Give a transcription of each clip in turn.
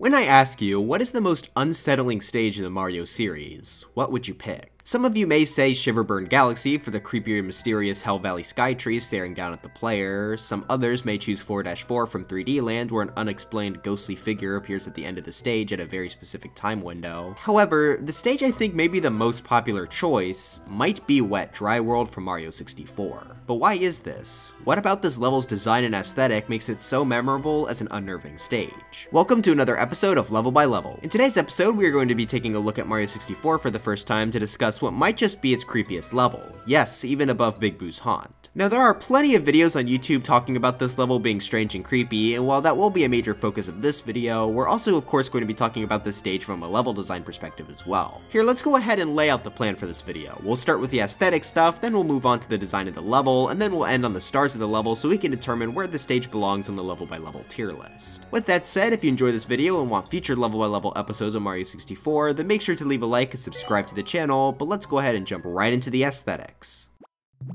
When I ask you, what is the most unsettling stage in the Mario series, what would you pick? Some of you may say Shiverburn Galaxy for the creepy and mysterious Hell Valley Skytree staring down at the player. Some others may choose 4-4 from 3D Land, where an unexplained ghostly figure appears at the end of the stage at a very specific time window. However, the stage I think may be the most popular choice might be Wet Dry World from Mario 64. But why is this? What about this level's design and aesthetic makes it so memorable as an unnerving stage? Welcome to another episode of Level by Level. In today's episode, we are going to be taking a look at Mario 64 for the first time to discuss what might just be its creepiest level. Yes, even above Big Boo's Haunt. Now, there are plenty of videos on YouTube talking about this level being strange and creepy, and while that will be a major focus of this video, we're also of course going to be talking about this stage from a level design perspective as well. Here, let's go ahead and lay out the plan for this video. We'll start with the aesthetic stuff, then we'll move on to the design of the level, and then we'll end on the stars of the level so we can determine where the stage belongs on the level by level tier list. With that said, if you enjoy this video and want future level by level episodes of Mario 64, then make sure to leave a like and subscribe to the channel, but let's go ahead and jump right into the aesthetics.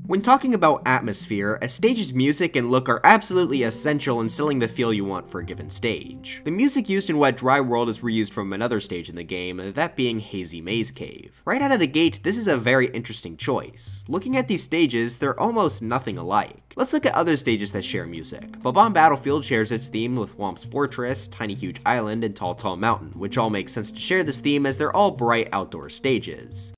When talking about atmosphere, a stage's music and look are absolutely essential in selling the feel you want for a given stage. The music used in Wet Dry World is reused from another stage in the game, that being Hazy Maze Cave. Right out of the gate, this is a very interesting choice. Looking at these stages, they're almost nothing alike. Let's look at other stages that share music. Bob-omb Battlefield shares its theme with Whomp's Fortress, Tiny Huge Island, and Tall Tall Mountain, which all make sense to share this theme as they're all bright outdoor stages.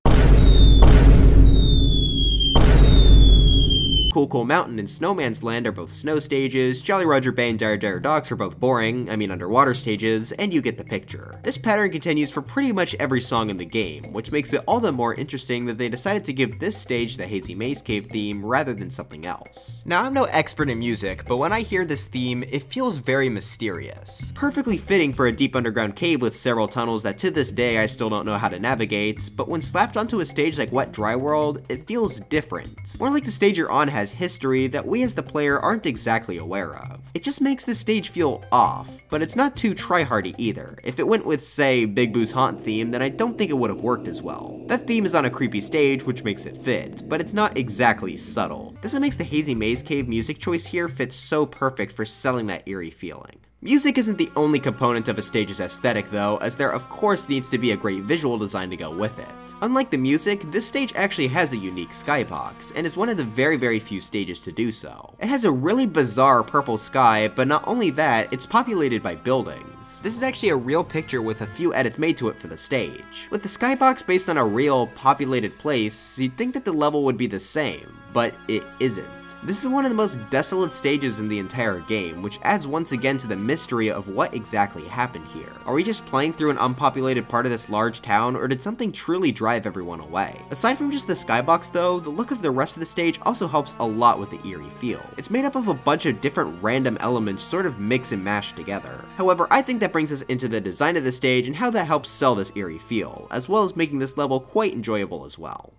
Cool Cool Mountain and Snowman's Land are both snow stages, Jolly Roger Bay and Dire Dire Docks are both boring, underwater stages, and you get the picture. This pattern continues for pretty much every song in the game, which makes it all the more interesting that they decided to give this stage the Hazy Maze Cave theme rather than something else. Now, I'm no expert in music, but when I hear this theme, it feels very mysterious. Perfectly fitting for a deep underground cave with several tunnels that to this day I still don't know how to navigate, but when slapped onto a stage like Wet Dry World, it feels different. More like the stage you're on has history that we as the player aren't exactly aware of. It just makes the stage feel off, but it's not too tryhardy either. If it went with, say, Big Boo's Haunt theme, then I don't think it would have worked as well. That theme is on a creepy stage, which makes it fit, but it's not exactly subtle. This makes the Hazy Maze Cave music choice here fit so perfect for selling that eerie feeling. Music isn't the only component of a stage's aesthetic though, as there of course needs to be a great visual design to go with it. Unlike the music, this stage actually has a unique skybox, and is one of the very few stages to do so. It has a really bizarre purple sky, but not only that, it's populated by buildings. This is actually a real picture with a few edits made to it for the stage. With the skybox based on a real, populated place, you'd think that the level would be the same, but it isn't. This is one of the most desolate stages in the entire game, which adds once again to the mystery of what exactly happened here. Are we just playing through an unpopulated part of this large town, or did something truly drive everyone away? Aside from just the skybox though, the look of the rest of the stage also helps a lot with the eerie feel. It's made up of a bunch of different random elements sort of mix and mash together. However, I think that brings us into the design of the stage and how that helps sell this eerie feel, as well as making this level quite enjoyable as well.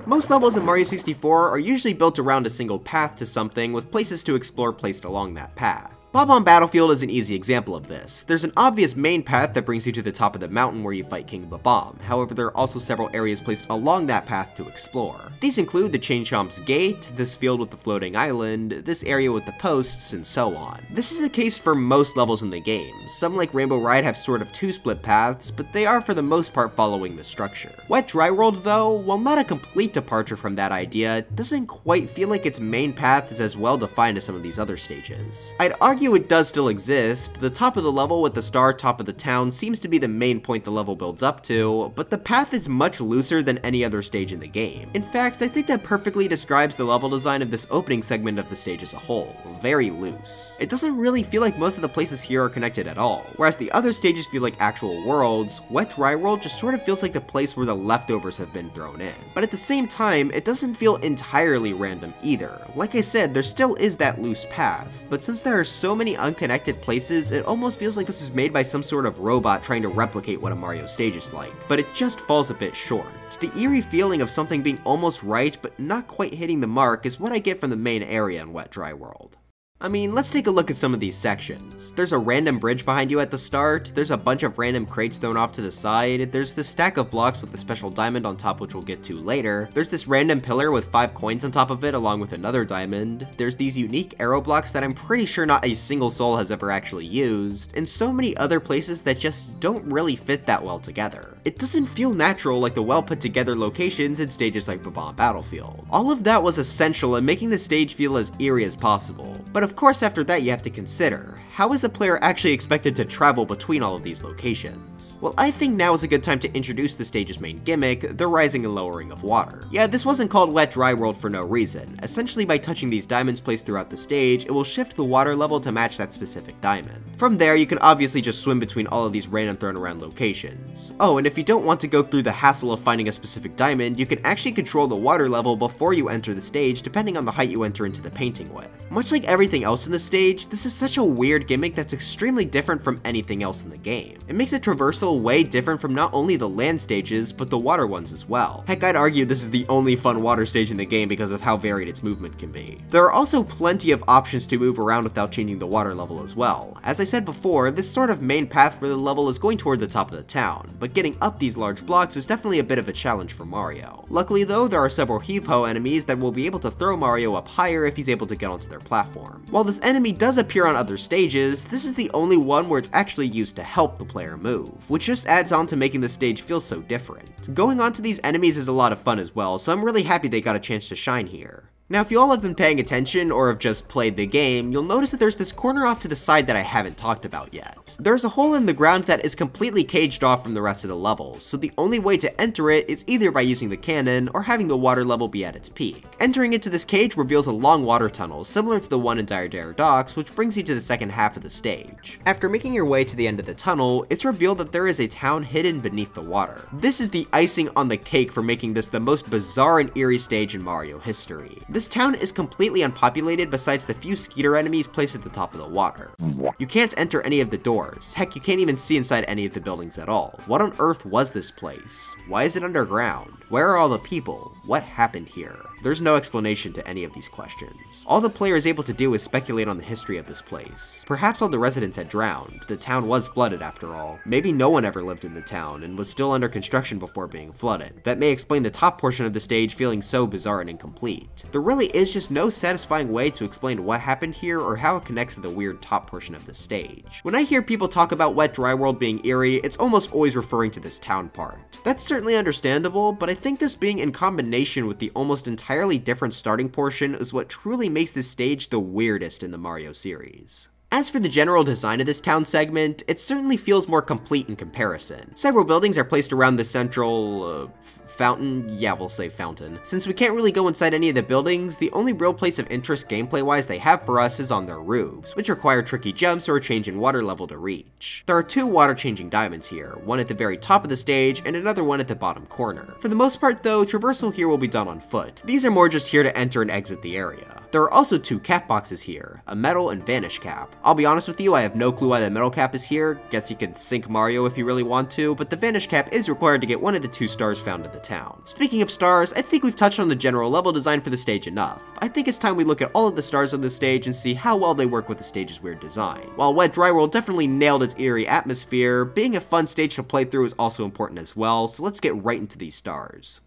Most levels in Mario 64 are usually built around a single path to something with places to explore placed along that path. Bob-omb Battlefield is an easy example of this. There's an obvious main path that brings you to the top of the mountain where you fight King Bob-omb. However, there are also several areas placed along that path to explore. These include the Chain Chomp's Gate, this field with the floating island, this area with the posts, and so on. This is the case for most levels in the game. Some like Rainbow Ride have sort of two split paths, but they are for the most part following the structure. Wet Dry World though, while not a complete departure from that idea, doesn't quite feel like its main path is as well defined as some of these other stages. I'd argue it does still exist. The top of the level with the star top of the town seems to be the main point the level builds up to, but the path is much looser than any other stage in the game. In fact, I think that perfectly describes the level design of this opening segment of the stage as a whole. Very loose. It doesn't really feel like most of the places here are connected at all. Whereas the other stages feel like actual worlds, Wet Dry World just sort of feels like the place where the leftovers have been thrown in. But at the same time, it doesn't feel entirely random either. Like I said, there still is that loose path, but since there are so many unconnected places, it almost feels like this was made by some sort of robot trying to replicate what a Mario stage is like, but it just falls a bit short. The eerie feeling of something being almost right but not quite hitting the mark is what I get from the main area in Wet Dry World. I mean, let's take a look at some of these sections. There's a random bridge behind you at the start, there's a bunch of random crates thrown off to the side, there's this stack of blocks with a special diamond on top which we'll get to later, there's this random pillar with 5 coins on top of it along with another diamond, there's these unique arrow blocks that I'm pretty sure not a single soul has ever actually used, and so many other places that just don't really fit that well together. It doesn't feel natural like the well put together locations in stages like Bob Battlefield. All of that was essential in making the stage feel as eerie as possible, but of course after that you have to consider, how is the player actually expected to travel between all of these locations? Well, I think now is a good time to introduce the stage's main gimmick, the rising and lowering of water. Yeah, this wasn't called Wet Dry World for no reason. Essentially by touching these diamonds placed throughout the stage, it will shift the water level to match that specific diamond. From there, you can obviously just swim between all of these random thrown around locations. Oh, and if you don't want to go through the hassle of finding a specific diamond, you can actually control the water level before you enter the stage depending on the height you enter into the painting with. Much like everything else in the stage, this is such a weird gimmick that's extremely different from anything else in the game. It makes the traversal way different from not only the land stages, but the water ones as well. Heck, I'd argue this is the only fun water stage in the game because of how varied its movement can be. There are also plenty of options to move around without changing the water level as well. As I said before, this sort of main path for the level is going toward the top of the town, but getting up these large blocks is definitely a bit of a challenge for Mario. Luckily though, there are several heave-ho enemies that will be able to throw Mario up higher if he's able to get onto their platform. While this enemy does appear on other stages, this is the only one where it's actually used to help the player move, which just adds on to making the stage feel so different. Going onto these enemies is a lot of fun as well, so I'm really happy they got a chance to shine here. Now, if you all have been paying attention or have just played the game, you'll notice that there's this corner off to the side that I haven't talked about yet. There's a hole in the ground that is completely caged off from the rest of the levels, so the only way to enter it is either by using the cannon or having the water level be at its peak. Entering into this cage reveals a long water tunnel similar to the one in Dire Docks, which brings you to the second half of the stage. After making your way to the end of the tunnel, it's revealed that there is a town hidden beneath the water. This is the icing on the cake for making this the most bizarre and eerie stage in Mario history. This town is completely unpopulated besides the few skeeter enemies placed at the top of the water. You can't enter any of the doors. Heck, you can't even see inside any of the buildings at all. What on earth was this place? Why is it underground? Where are all the people? What happened here? There's no explanation to any of these questions. All the player is able to do is speculate on the history of this place. Perhaps all the residents had drowned. The town was flooded after all. Maybe no one ever lived in the town and was still under construction before being flooded. That may explain the top portion of the stage feeling so bizarre and incomplete. There really is just no satisfying way to explain what happened here or how it connects to the weird top portion of the stage. When I hear people talk about Wet Dry World being eerie, it's almost always referring to this town part. That's certainly understandable, but I think this being in combination with the almost entirely different starting portion is what truly makes this stage the weirdest in the Mario series. As for the general design of this town segment, it certainly feels more complete in comparison. Several buildings are placed around the central, fountain? Yeah, we'll say fountain. Since we can't really go inside any of the buildings, the only real place of interest gameplay-wise they have for us is on their roofs, which require tricky jumps or a change in water level to reach. There are 2 water-changing diamonds here, one at the very top of the stage and another one at the bottom corner. For the most part though, traversal here will be done on foot. These are more just here to enter and exit the area. There are also 2 cap boxes here, a metal and vanish cap. I'll be honest with you, I have no clue why the metal cap is here. Guess you could sink Mario if you really want to, but the vanish cap is required to get one of the 2 stars found in the town. Speaking of stars, I think we've touched on the general level design for the stage enough. I think it's time we look at all of the stars on the stage and see how well they work with the stage's weird design. While Wet Dry World definitely nailed its eerie atmosphere, being a fun stage to play through is also important as well, so let's get right into these stars.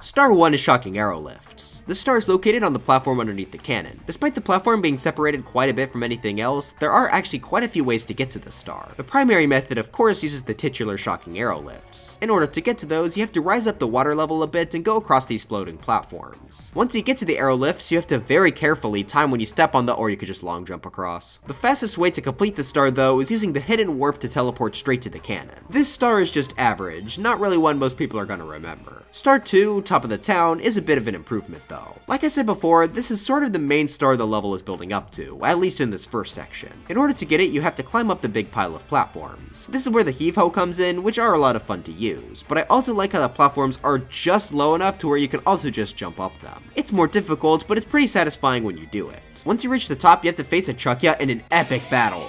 Star 1 is Shocking Arrow Lifts. The star is located on the platform underneath the cannon. Despite the platform being separated quite a bit from anything else, there are actually quite a few ways to get to the star. The primary method of course uses the titular Shocking Arrow Lifts. In order to get to those, you have to rise up the water level a bit and go across these floating platforms. Once you get to the arrow lifts, you have to very carefully time when you step on or you could just long jump across. The fastest way to complete the star though is using the hidden warp to teleport straight to the cannon. This star is just average, not really one most people are gonna remember. Star 2, Top of the Town, is a bit of an improvement though. Like I said before, this is sort of the main star the level is building up to, at least in this first section. In order to get it, you have to climb up the big pile of platforms. This is where the heave-ho comes in, which are a lot of fun to use, but I also like how the platforms are just low enough to where you can also just jump up them. It's more difficult, but it's pretty satisfying when you do it. Once you reach the top, you have to face a Chuckya in an epic battle.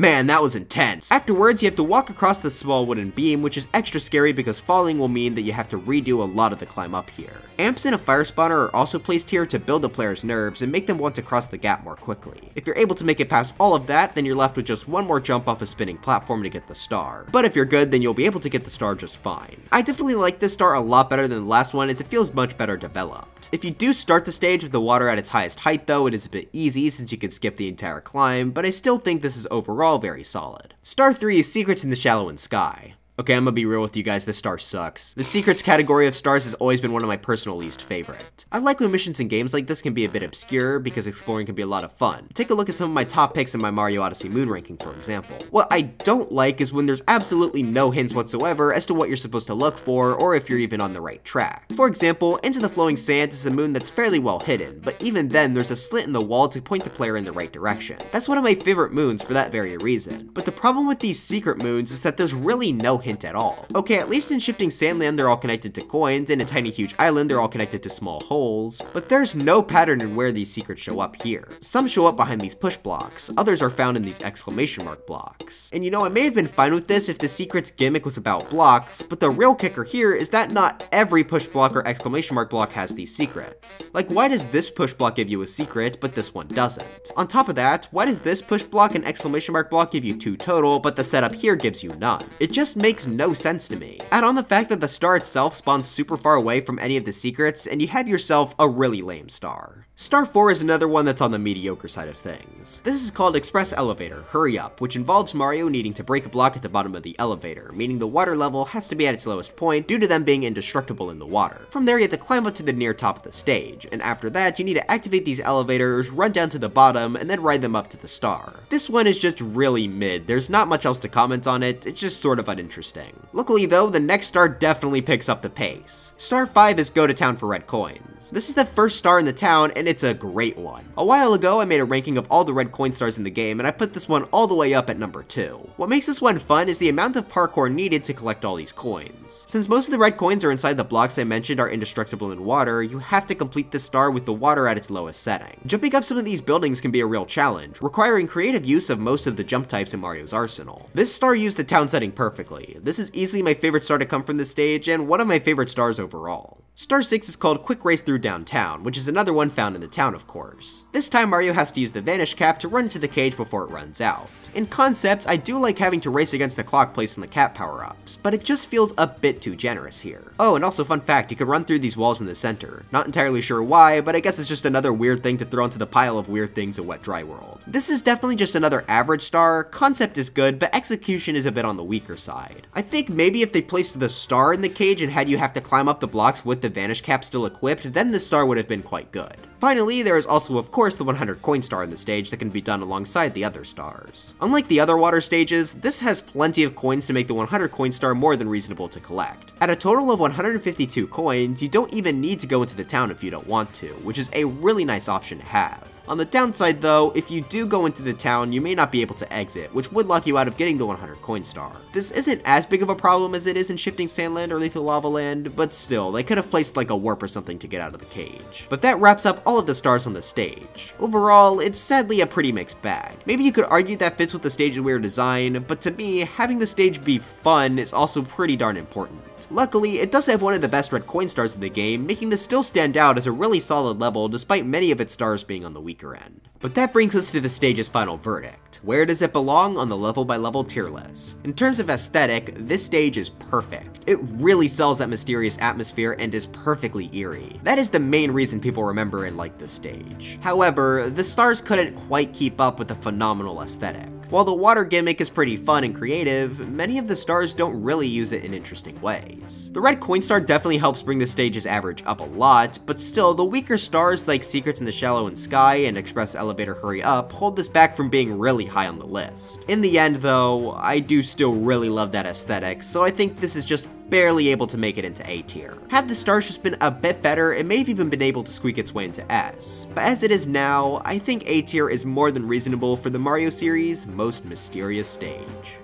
Man, that was intense. Afterwards, you have to walk across the small wooden beam, which is extra scary because falling will mean that you have to redo a lot of the climb up here. Amps and a fire spawner are also placed here to build the player's nerves and make them want to cross the gap more quickly. If you're able to make it past all of that, then you're left with just one more jump off a spinning platform to get the star. But if you're good, then you'll be able to get the star just fine. I definitely like this star a lot better than the last one, as it feels much better developed. If you do start the stage with the water at its highest height though, it is a bit easy since you can skip the entire climb, but I still think this is overall very solid. Star 3 is Secrets in the Shallow and Sky. Okay, I'm gonna be real with you guys, this star sucks. The secrets category of stars has always been one of my personal least favorite. I like when missions in games like this can be a bit obscure because exploring can be a lot of fun. Take a look at some of my top picks in my Mario Odyssey moon ranking, for example. What I don't like is when there's absolutely no hints whatsoever as to what you're supposed to look for or if you're even on the right track. For example, Into the Flowing Sands is a moon that's fairly well hidden, but even then there's a slit in the wall to point the player in the right direction. That's one of my favorite moons for that very reason. But the problem with these secret moons is that there's really no hint at all. Okay, at least in Shifting Sandland they're all connected to coins, and in Tiny Huge Island they're all connected to small holes, but there's no pattern in where these secrets show up here. Some show up behind these push blocks, others are found in these exclamation mark blocks. And you know, I may have been fine with this if the secret's gimmick was about blocks, but the real kicker here is that not every push block or exclamation mark block has these secrets. Like, why does this push block give you a secret, but this one doesn't? On top of that, why does this push block and exclamation mark block give you 2 total, but the setup here gives you none? It just makes no sense to me. Add on the fact that the star itself spawns super far away from any of the secrets, and you have yourself a really lame star. Star 4 is another one that's on the mediocre side of things. This is called Express Elevator, Hurry Up, which involves Mario needing to break a block at the bottom of the elevator, meaning the water level has to be at its lowest point due to them being indestructible in the water. From there you have to climb up to the near top of the stage, and after that you need to activate these elevators, run down to the bottom, and then ride them up to the star. This one is just really mid, there's not much else to comment on it, it's just sort of uninteresting. Luckily though, the next star definitely picks up the pace. Star 5 is Go to Town for Red Coins. This is the first star in the town, and it's a great one. A while ago, I made a ranking of all the red coin stars in the game, and I put this one all the way up at number 2. What makes this one fun is the amount of parkour needed to collect all these coins. Since most of the red coins are inside the blocks I mentioned are indestructible in water, you have to complete this star with the water at its lowest setting. Jumping up some of these buildings can be a real challenge, requiring creative use of most of the jump types in Mario's arsenal. This star used the town setting perfectly. This is easily my favorite star to come from this stage, and one of my favorite stars overall. Star 6 is called Quick Race Through Downtown, which is another one found in the town, of course. This time Mario has to use the Vanish Cap to run into the cage before it runs out. In concept, I do like having to race against the clock placed on the cap power-ups, but it just feels a bit too generous here. Oh, and also fun fact, you can run through these walls in the center. Not entirely sure why, but I guess it's just another weird thing to throw into the pile of weird things in Wet Dry World. This is definitely just another average star. Concept is good, but execution is a bit on the weaker side. I think maybe if they placed the star in the cage and had you have to climb up the blocks with the Vanish Cap still equipped, then the star would have been quite good. Finally, there is also of course the 100 coin star in the stage that can be done alongside the other stars. Unlike the other water stages, this has plenty of coins to make the 100 coin star more than reasonable to collect. At a total of 152 coins, you don't even need to go into the town if you don't want to, which is a really nice option to have. On the downside though, if you do go into the town, you may not be able to exit, which would lock you out of getting the 100 coin star. This isn't as big of a problem as it is in Shifting Sandland or Lethal Lava Land, but still, they could have placed like a warp or something to get out of the cage. But that wraps up all of the stars on the stage. Overall, it's sadly a pretty mixed bag. Maybe you could argue that fits with the stage's weird design, but to me, having the stage be fun is also pretty darn important. Luckily, it does have one of the best red coin stars in the game, making this still stand out as a really solid level despite many of its stars being on the weaker end. But that brings us to the stage's final verdict. Where does it belong on the level by level tier list? In terms of aesthetic, this stage is perfect. It really sells that mysterious atmosphere and is perfectly eerie. That is the main reason people remember and like this stage. However, the stars couldn't quite keep up with the phenomenal aesthetic. While the water gimmick is pretty fun and creative, many of the stars don't really use it in interesting ways. The red coin star definitely helps bring the stage's average up a lot, but still, the weaker stars like Secrets in the Shallow and Sky and Express Elevator Hurry Up hold this back from being really high on the list. In the end though, I do still really love that aesthetic, so I think this is just barely able to make it into A tier. Had the stars just been a bit better, it may have even been able to squeak its way into S. But as it is now, I think A tier is more than reasonable for the Mario series' most mysterious stage.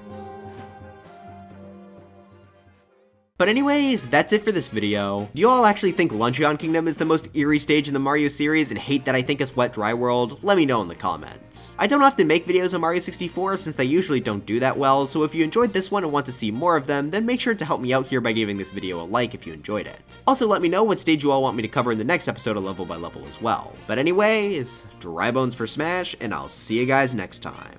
But anyways, that's it for this video. Do you all actually think Luncheon Kingdom is the most eerie stage in the Mario series and hate that I think it's Wet Dry World? Let me know in the comments. I don't often make videos on Mario 64 since they usually don't do that well, so if you enjoyed this one and want to see more of them, then make sure to help me out here by giving this video a like if you enjoyed it. Also let me know what stage you all want me to cover in the next episode of Level by Level as well. But anyways, dry bones for Smash, and I'll see you guys next time.